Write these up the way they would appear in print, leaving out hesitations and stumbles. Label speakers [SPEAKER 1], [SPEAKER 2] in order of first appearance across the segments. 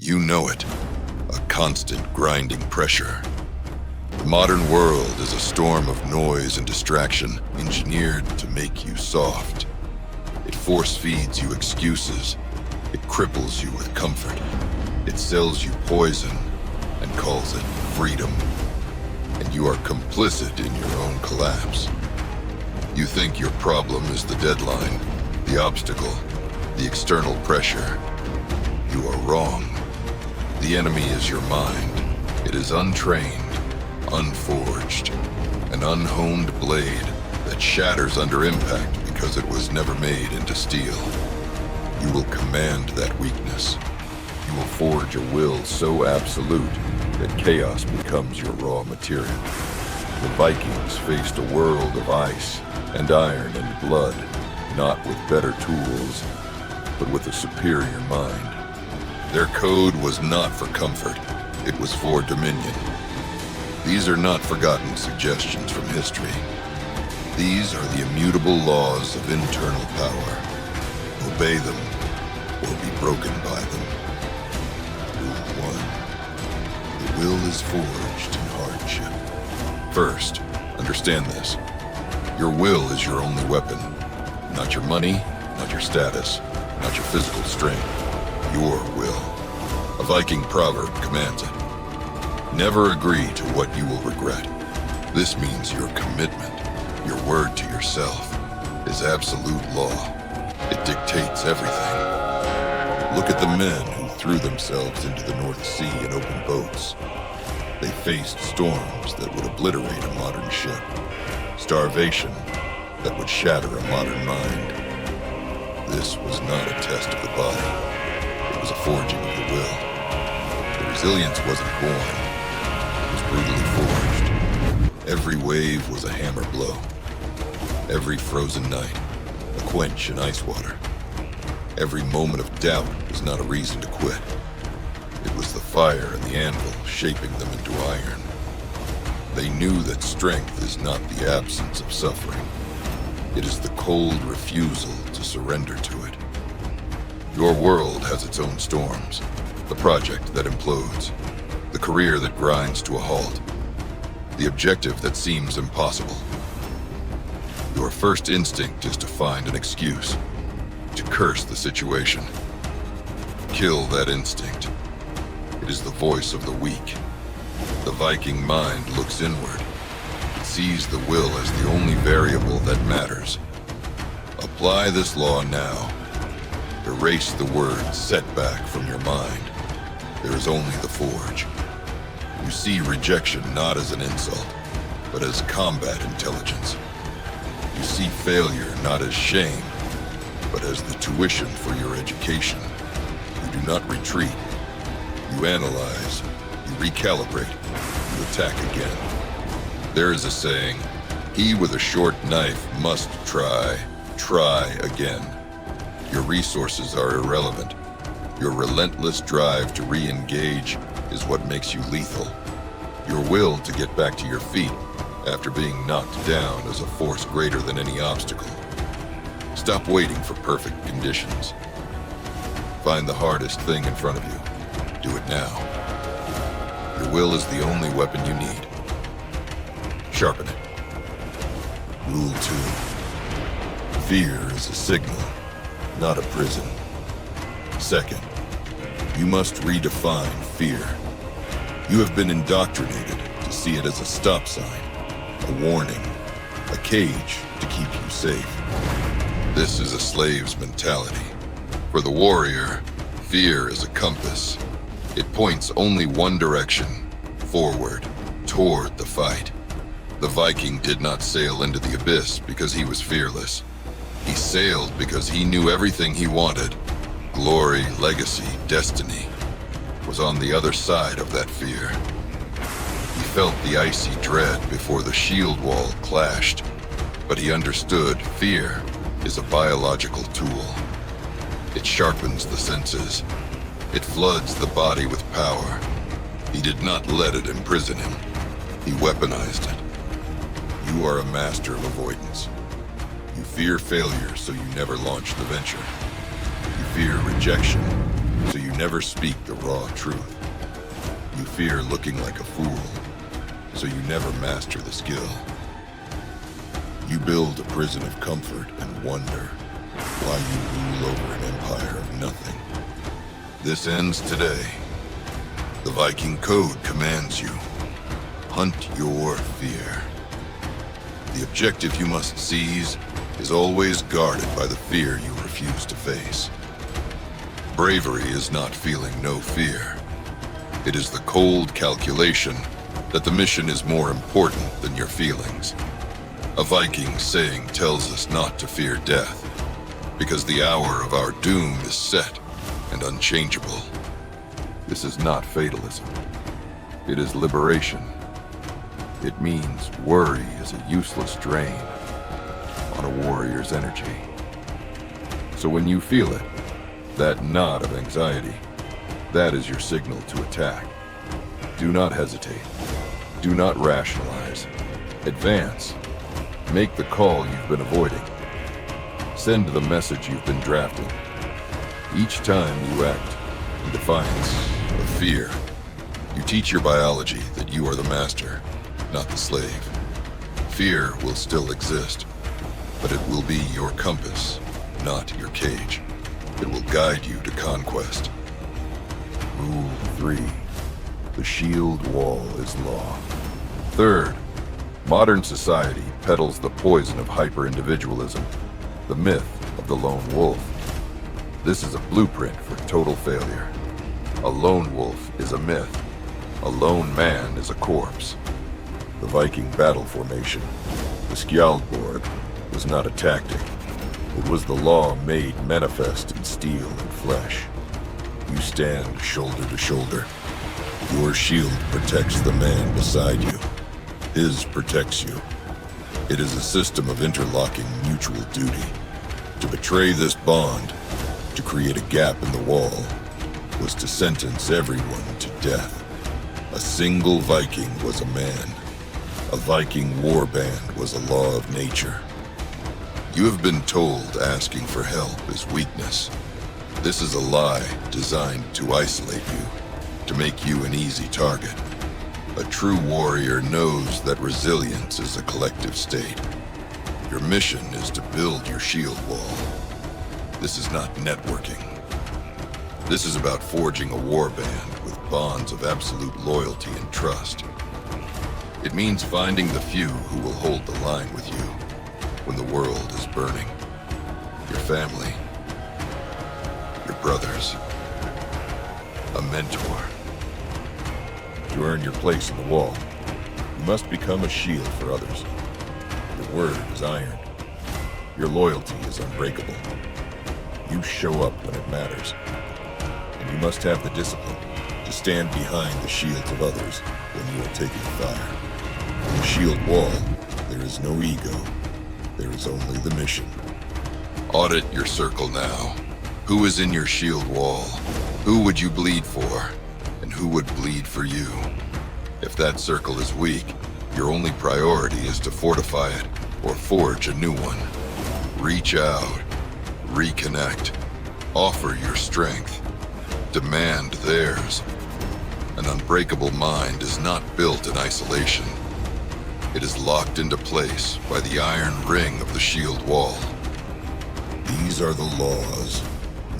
[SPEAKER 1] You know it. A constant grinding pressure. The modern world is a storm of noise and distraction engineered to make you soft. It force feeds you excuses. It cripples you with comfort. It sells you poison and calls it freedom. And you are complicit in your own collapse. You think your problem is the deadline, the obstacle, the external pressure. You are wrong. The enemy is your mind. It is untrained, unforged, an unhoned blade that shatters under impact because it was never made into steel. You will command that weakness. You will forge a will so absolute that chaos becomes your raw material. The Vikings faced a world of ice and iron and blood, not with better tools, but with a superior mind. Their code was not for comfort, it was for dominion. These are not forgotten suggestions from history. These are the immutable laws of internal power. Obey them, or be broken by them. Rule 1. The will is forged in hardship. First, understand this. Your will is your only weapon. Not your money, not your status, not your physical strength. Your will. A Viking proverb commands it. Never agree to what you will regret. This means your commitment, your word to yourself, is absolute law. It dictates everything. Look at the men who threw themselves into the North Sea in open boats. They faced storms that would obliterate a modern ship, starvation that would shatter a modern mind. This was not a test of the body. It was a forging of the will. The resilience wasn't born. It was brutally forged. Every wave was a hammer blow. Every frozen night, a quench in ice water. Every moment of doubt was not a reason to quit. It was the fire and the anvil shaping them into iron. They knew that strength is not the absence of suffering. It is the cold refusal to surrender to it. Your world has its own storms. The project that implodes. The career that grinds to a halt. The objective that seems impossible. Your first instinct is to find an excuse. To curse the situation. Kill that instinct. It is the voice of the weak. The Viking mind looks inward. It sees the will as the only variable that matters. Apply this law now. Erase the word setback from your mind. There is only the forge. You see rejection not as an insult, but as combat intelligence. You see failure not as shame, but as the tuition for your education. You do not retreat. You analyze, you recalibrate, you attack again. There is a saying, he with a short knife must try again. Your resources are irrelevant. Your relentless drive to re-engage is what makes you lethal. Your will to get back to your feet after being knocked down is a force greater than any obstacle. Stop waiting for perfect conditions. Find the hardest thing in front of you. Do it now. Your will is the only weapon you need. Sharpen it. Rule 2. Fear is a signal, not a prison. Second, you must redefine fear. You have been indoctrinated to see it as a stop sign, a warning, a cage to keep you safe. This is a slave's mentality. For the warrior, fear is a compass. It points only one direction, forward, toward the fight. The Viking did not sail into the abyss because he was fearless. He sailed because he knew everything he wanted. Glory, legacy, destiny was on the other side of that fear. He felt the icy dread before the shield wall clashed, but he understood fear is a biological tool. It sharpens the senses. It floods the body with power. He did not let it imprison him. He weaponized it. You are a master of avoidance. You fear failure, so you never launch the venture. You fear rejection, so you never speak the raw truth. You fear looking like a fool, so you never master the skill. You build a prison of comfort and wonder while you rule over an empire of nothing. This ends today. The Viking Code commands you. Hunt your fear. The objective you must seize is always guarded by the fear you refuse to face. Bravery is not feeling no fear. It is the cold calculation that the mission is more important than your feelings. A Viking saying tells us not to fear death, because the hour of our doom is set and unchangeable. This is not fatalism. It is liberation. It means worry is a useless drain on a warrior's energy. So when you feel it, that knot of anxiety, that is your signal to attack. Do not hesitate. Do not rationalize. Advance. Make the call you've been avoiding. Send the message you've been drafting. Each time you act in defiance of fear, you teach your biology that you are the master, not the slave. Fear will still exist, but it will be your compass, not your cage. It will guide you to conquest. Rule 3. The shield wall is law. Third, modern society peddles the poison of hyper-individualism, the myth of the lone wolf. This is a blueprint for total failure. A lone wolf is a myth. A lone man is a corpse. The Viking battle formation, the Skjaldborg, was not a tactic. It was the law made manifest in steel and flesh. You stand shoulder to shoulder. Your shield protects the man beside you. His protects you. It is a system of interlocking mutual duty. To betray this bond, to create a gap in the wall, was to sentence everyone to death. A single Viking was a man. A Viking warband was a law of nature. You have been told asking for help is weakness. This is a lie designed to isolate you, to make you an easy target. A true warrior knows that resilience is a collective state. Your mission is to build your shield wall. This is not networking. This is about forging a warband with bonds of absolute loyalty and trust. It means finding the few who will hold the line with you when the world is burning. Your family, your brothers, a mentor. To earn your place in the wall, you must become a shield for others. Your word is iron. Your loyalty is unbreakable. You show up when it matters. And you must have the discipline to stand behind the shields of others when you are taking fire. In the shield wall, there is no ego. There is only the mission. Audit your circle now. Who is in your shield wall? Who would you bleed for? And who would bleed for you? If that circle is weak, your only priority is to fortify it or forge a new one. Reach out, reconnect, offer your strength, demand theirs. An unbreakable mind is not built in isolation. It is locked into place by the iron ring of the shield wall. These are the laws,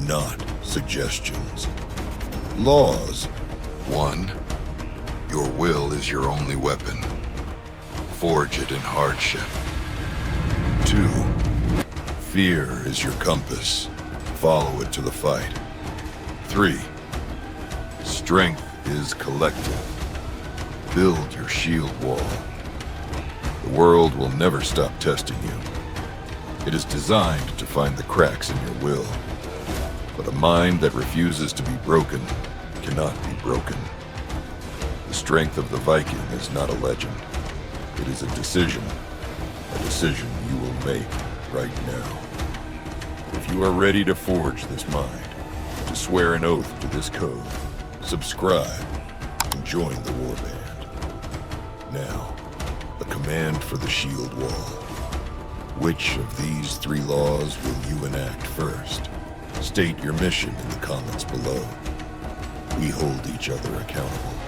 [SPEAKER 1] not suggestions. Laws. 1. Your will is your only weapon. Forge it in hardship. 2. Fear is your compass. Follow it to the fight. 3. Strength is collective. Build your shield wall. The world will never stop testing you. It is designed to find the cracks in your will. But a mind that refuses to be broken cannot be broken. The strength of the Viking is not a legend. It is a decision you will make right now. If you are ready to forge this mind, to swear an oath to this code, subscribe and join the warband. Now, a command for the shield wall. Which of these 3 laws will you enact first? State your mission in the comments below. We hold each other accountable.